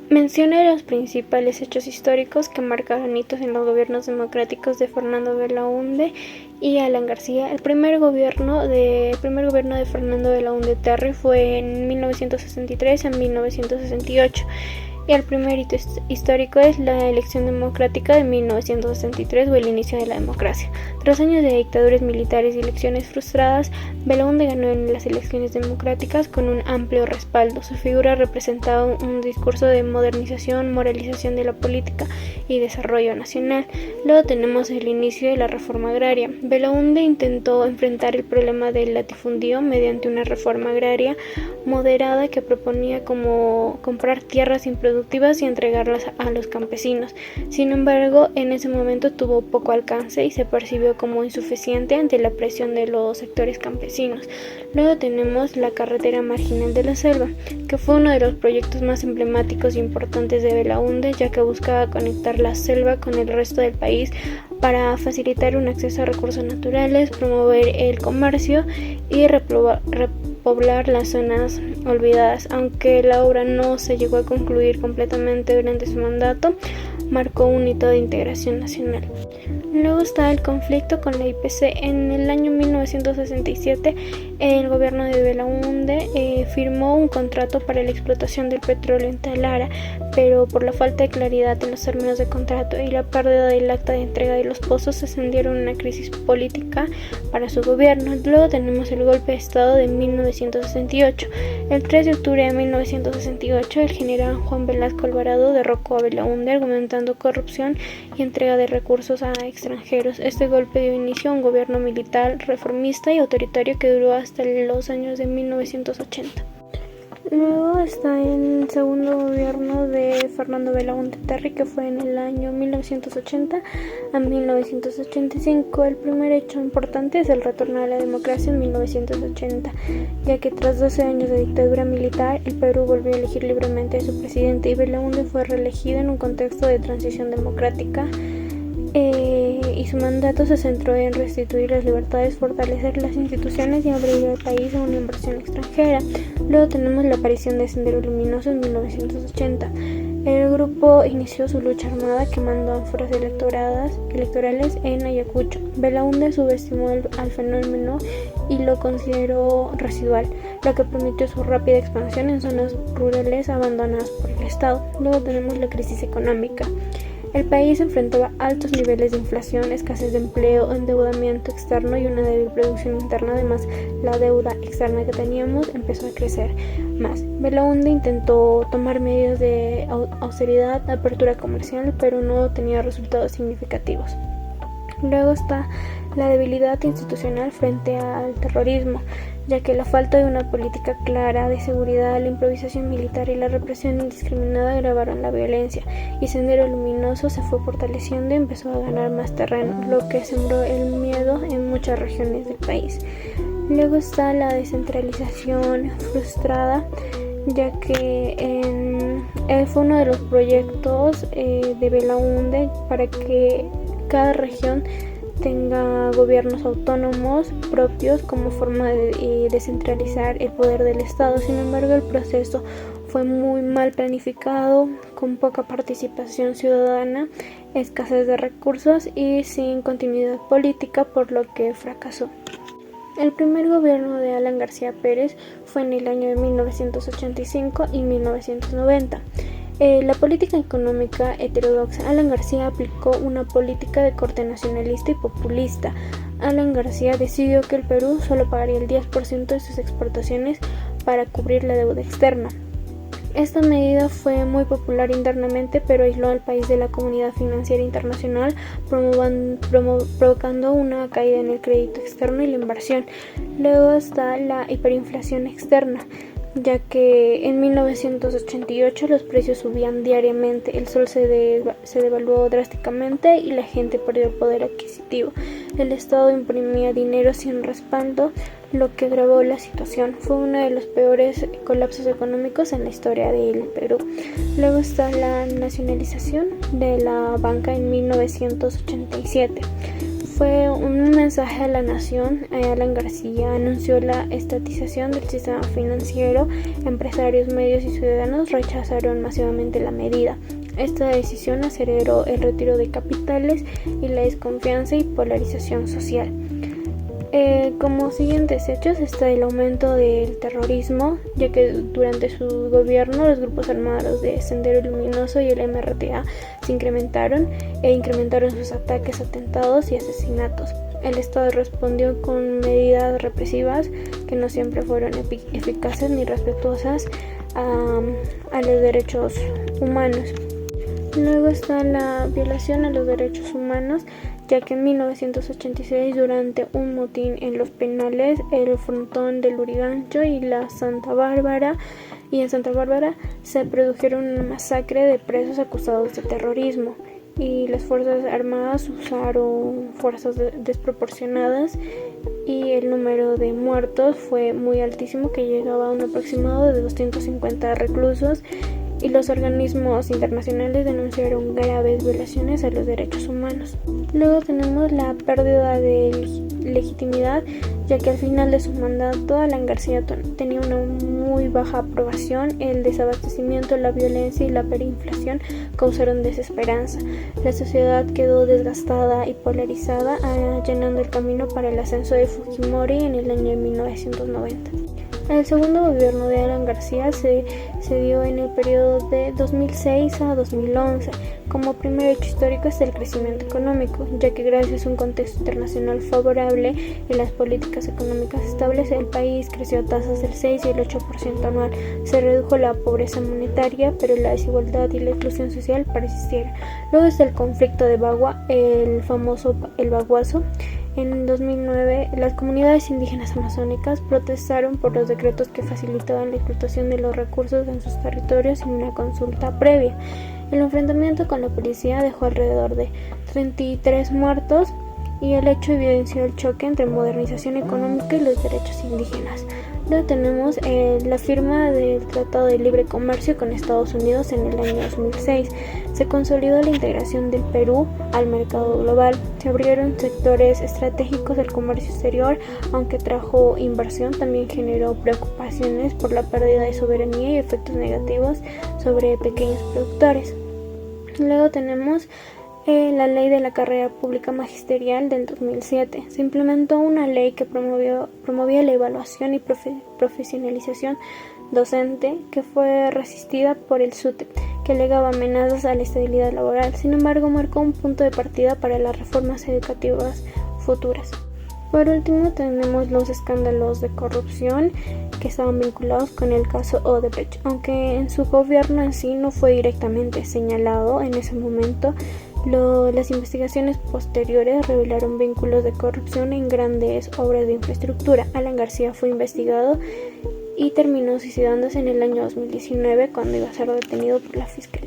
Menciona los principales hechos históricos que marcaron hitos en los gobiernos democráticos de Fernando Belaúnde y Alan García. El primer gobierno de Fernando Belaúnde Terry fue en 1963 a 1968. Y el primer hito histórico es la elección democrática de 1963 o el inicio de la democracia. Tras años de dictaduras militares y elecciones frustradas, Belaúnde ganó en las elecciones democráticas con un amplio respaldo. Su figura representaba un discurso de modernización, moralización de la política y desarrollo nacional. Luego tenemos el inicio de la reforma agraria. Belaúnde intentó enfrentar el problema del latifundio mediante una reforma agraria moderada que proponía como comprar tierras improductivas y entregarlas a los campesinos. Sin embargo, en ese momento tuvo poco alcance y se percibió como insuficiente ante la presión de los sectores campesinos. Luego tenemos la carretera marginal de la selva, que fue uno de los proyectos más emblemáticos y importantes de Belaúnde, ya que buscaba conectar la selva con el resto del país para facilitar un acceso a recursos naturales, promover el comercio y repoblar las zonas olvidadas. Aunque la obra no se llegó a concluir completamente durante su mandato, marcó un hito de integración nacional. Luego está el conflicto con la IPC. En el año 1967, el gobierno de Belaúnde firmó un contrato para la explotación del petróleo en Talara, pero por la falta de claridad en los términos de contrato y la pérdida del acta de entrega de los pozos, se ascendieron una crisis política para su gobierno. Luego tenemos el golpe de Estado de 1968. El 3 de octubre de 1968, el general Juan Velasco Alvarado derrocó a Belaúnde argumentando corrupción y entrega de recursos a extranjeros. Este golpe dio inicio a un gobierno militar, reformista y autoritario que duró hasta los años de 1980. Luego está el segundo gobierno de Fernando Belaúnde Terry, que fue en el año 1980 a 1985. El primer hecho importante es el retorno a la democracia en 1980, ya que tras 12 años de dictadura militar, el Perú volvió a elegir libremente a su presidente y Belaúnde fue reelegido en un contexto de transición democrática. Y su mandato se centró en restituir las libertades, fortalecer las instituciones y abrir el país a una inversión extranjera. Luego tenemos la aparición de Sendero Luminoso en 1980. El grupo inició su lucha armada quemando ánforas electorales en Ayacucho. Belaúnde subestimó al fenómeno y lo consideró residual, lo que permitió su rápida expansión en zonas rurales abandonadas por el Estado. Luego tenemos la crisis económica. El país enfrentaba altos niveles de inflación, escasez de empleo, endeudamiento externo y una débil producción interna. Además, la deuda externa que teníamos empezó a crecer más. Belaúnde intentó tomar medidas de austeridad, apertura comercial, pero no tenía resultados significativos. Luego está la debilidad institucional frente al terrorismo, ya que la falta de una política clara de seguridad, la improvisación militar y la represión indiscriminada agravaron la violencia, y Sendero Luminoso se fue fortaleciendo y empezó a ganar más terreno, lo que sembró el miedo en muchas regiones del país. Luego está la descentralización frustrada, ya que fue uno de los proyectos de Belaúnde para que cada región tenga gobiernos autónomos propios como forma de descentralizar el poder del Estado. Sin embargo, el proceso fue muy mal planificado, con poca participación ciudadana, escasez de recursos y sin continuidad política, por lo que fracasó. El primer gobierno de Alan García Pérez fue en el año de 1985 y 1990. La política económica heterodoxa. Alan García aplicó una política de corte nacionalista y populista. Alan García decidió que el Perú solo pagaría el 10% de sus exportaciones para cubrir la deuda externa. Esta medida fue muy popular internamente, pero aisló al país de la comunidad financiera internacional, provocando una caída en el crédito externo y la inversión. Luego está la hiperinflación externa, ya que en 1988 los precios subían diariamente, el sol se devaluó drásticamente y la gente perdió poder adquisitivo. El Estado imprimía dinero sin respaldo, lo que agravó la situación. Fue uno de los peores colapsos económicos en la historia del Perú. Luego está la nacionalización de la banca en 1987. fue un mensaje a la nación. Alan García anunció la estatización del sistema financiero. Empresarios, medios y ciudadanos rechazaron masivamente la medida. Esta decisión aceleró el retiro de capitales y la desconfianza y polarización social. Como siguientes hechos está el aumento del terrorismo, ya que durante su gobierno los grupos armados de Sendero Luminoso y el MRTA se incrementaron sus ataques, atentados y asesinatos. El Estado respondió con medidas represivas que no siempre fueron eficaces ni respetuosas a los derechos humanos. Luego está la violación a los derechos humanos, ya que en 1986, durante un motín en los penales El Frontón del Lurigancho y en Santa Bárbara se produjeron una masacre de presos acusados de terrorismo, y las Fuerzas Armadas usaron fuerzas desproporcionadas y el número de muertos fue muy altísimo, que llegaba a un aproximado de 250 reclusos, y los organismos internacionales denunciaron graves violaciones a los derechos humanos. Luego tenemos la pérdida de legitimidad, ya que al final de su mandato Alan García tenía una muy baja aprobación. El desabastecimiento, la violencia y la hiperinflación causaron desesperanza. La sociedad quedó desgastada y polarizada, allanando el camino para el ascenso de Fujimori en el año 1990. El segundo gobierno de Alan García se dio en el periodo de 2006 a 2011. Como primer hecho histórico está el crecimiento económico, ya que gracias a un contexto internacional favorable y las políticas económicas estables, el país creció a tasas del 6 y el 8% anual. Se redujo la pobreza monetaria, pero la desigualdad y la exclusión social persistieron. Luego está el conflicto de Bagua, el famoso El Baguazo. En 2009, las comunidades indígenas amazónicas protestaron por los decretos que facilitaban la explotación de los recursos en sus territorios sin una consulta previa. El enfrentamiento con la policía dejó alrededor de 33 muertos, y el hecho evidenció el choque entre modernización económica y los derechos indígenas. Luego tenemos la firma del Tratado de Libre Comercio con Estados Unidos en el año 2006. Se consolidó la integración del Perú al mercado global. Se abrieron sectores estratégicos del comercio exterior, aunque trajo inversión, también generó preocupaciones por la pérdida de soberanía y efectos negativos sobre pequeños productores. Luego tenemos la ley de la carrera pública magisterial del 2007. Se implementó una ley que promovía la evaluación y profesionalización docente, que fue resistida por el SUTEP, que alegaba amenazas a la estabilidad laboral. Sin embargo, marcó un punto de partida para las reformas educativas futuras. Por último, tenemos los escándalos de corrupción que estaban vinculados con el caso Odebrecht. Aunque en su gobierno en sí no fue directamente señalado en ese momento, las investigaciones posteriores revelaron vínculos de corrupción en grandes obras de infraestructura. Alan García fue investigado y terminó suicidándose en el año 2019, cuando iba a ser detenido por la Fiscalía.